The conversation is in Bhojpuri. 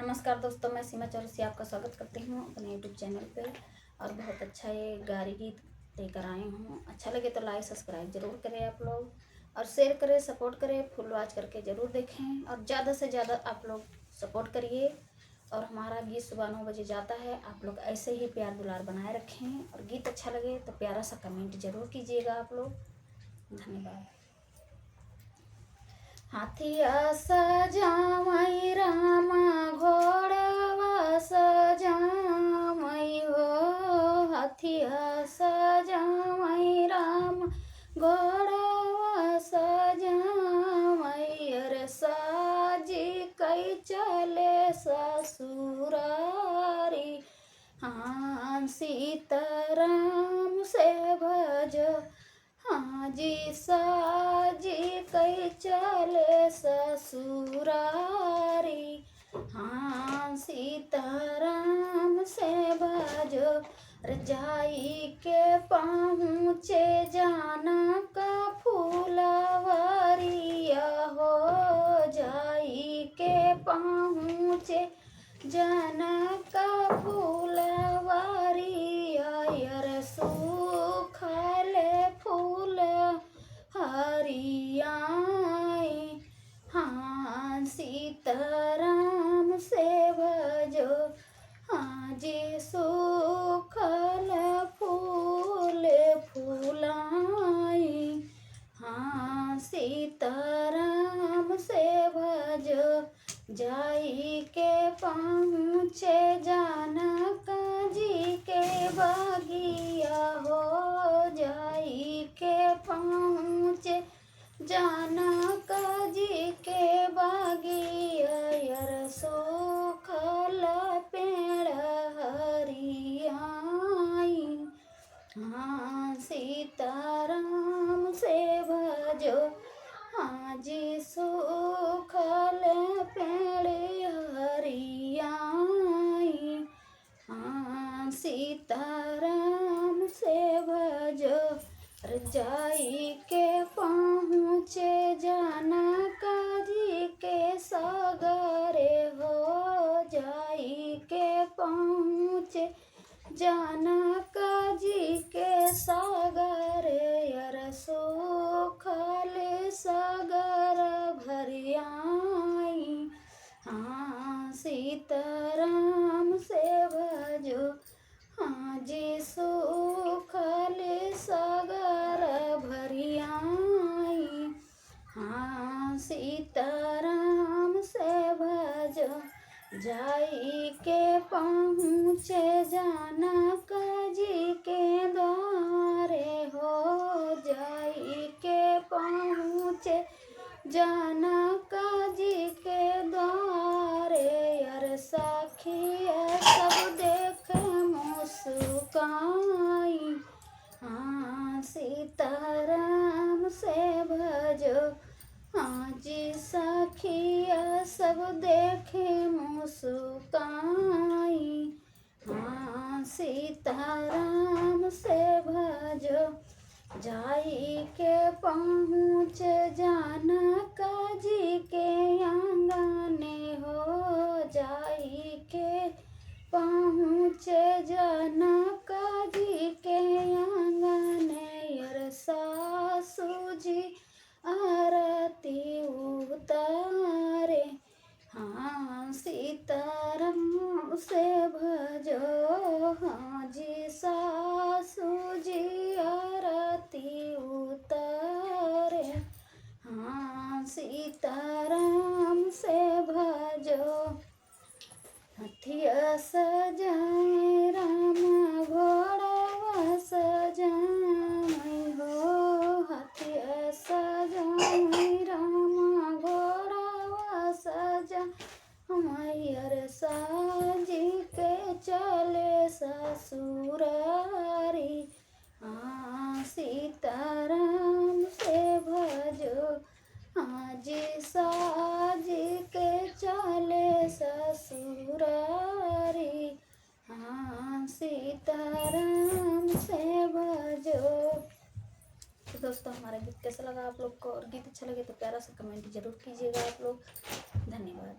नमस्कार दोस्तों, मैं सीमा चौरसिया आपका स्वागत करती हूँ अपने यूट्यूब चैनल पे। और बहुत अच्छा ये गारी गीत लेकर आई हूँ। अच्छा लगे तो लाइक सब्सक्राइब जरूर करें आप लोग, और शेयर करें, सपोर्ट करें, फुल वॉच करके ज़रूर देखें और ज़्यादा से ज़्यादा आप लोग सपोर्ट करिए। और हमारा गीत सुबह 9 बजे जाता है। आप लोग ऐसे ही प्यार दुलार बनाए रखें, और गीत अच्छा लगे तो प्यारा सा कमेंट जरूर कीजिएगा आप लोग। धन्यवाद। हाथिया सजावई रामा घोड़वा सजावई हो, हाथिया सजावई राम घोड़वा सजावई। अरे साजी कई चले ससुरारी, हाँ सीताराम से भजो, हाँ जी साजी कई चले ससुरारी, हाँ सीताराम से भजो। रजाई के पहुँचे जाना का फूलवरिया हो, जाई के पहुँचे जाना का फूलवरिया। यार सूखले फूल हरियाई, हाँ सीताराम से भजो, हाँ जी सूखल फूल फूलाई, हाँ सीताराम से भजो। जाई के पहुँचे जानका जी के बगिया हो, जाई के पहुँचे जानका जी के बगिया। यार सूखल पेड़ हरियाई, हाँ सीताराम से भजो, हाँ जी सूखल पेड़ हरियाई, हाँ सीताराम से भजो। रजाई के पहुँचे जानका जी के सागरे हो, जाई के पहुँचे जानका जी के सागरे। यार सूखल सागर भरियाई, हाँ सीताराम से भजो, हाँ जी सूखल सागर भरियाई, हाँ सीताराम से भजो। जाई के पहुँचे जानका जी के द्वारे हो, जाई के पहुँचे जानका जी के द्वारे। यार सखिया सब देखे मुस्काई, हाँ सीताराम से भजो, हाँ जी सखिया सब देखे मुस्काई, हाँ सीताराम से भजो। जाई के पहुँच जानका जी के आंगने हो, जाई के पहुँच जानका जी के आंगने। यार सासू जी आरती उतारे, हाँ सीताराम से भजो, हाँ जी सासू जी आरती उतारे, हाँ सीताराम से भजो। हथिया सजाए राम घोड़वा सजाए हो, हथिया सजाए राम घोड़वा सजा। हमार साजी के चले ससुरारी, हाँ सीताराम से भजो, हाँ जी साजी के चले ससुरारी, हाँ सीताराम से भजो। तो दोस्तों, हमारा गीत कैसा लगा आप लोग को, और गीत अच्छा लगे तो प्यारा सा कमेंट जरूर कीजिएगा आप लोग। धन्यवाद।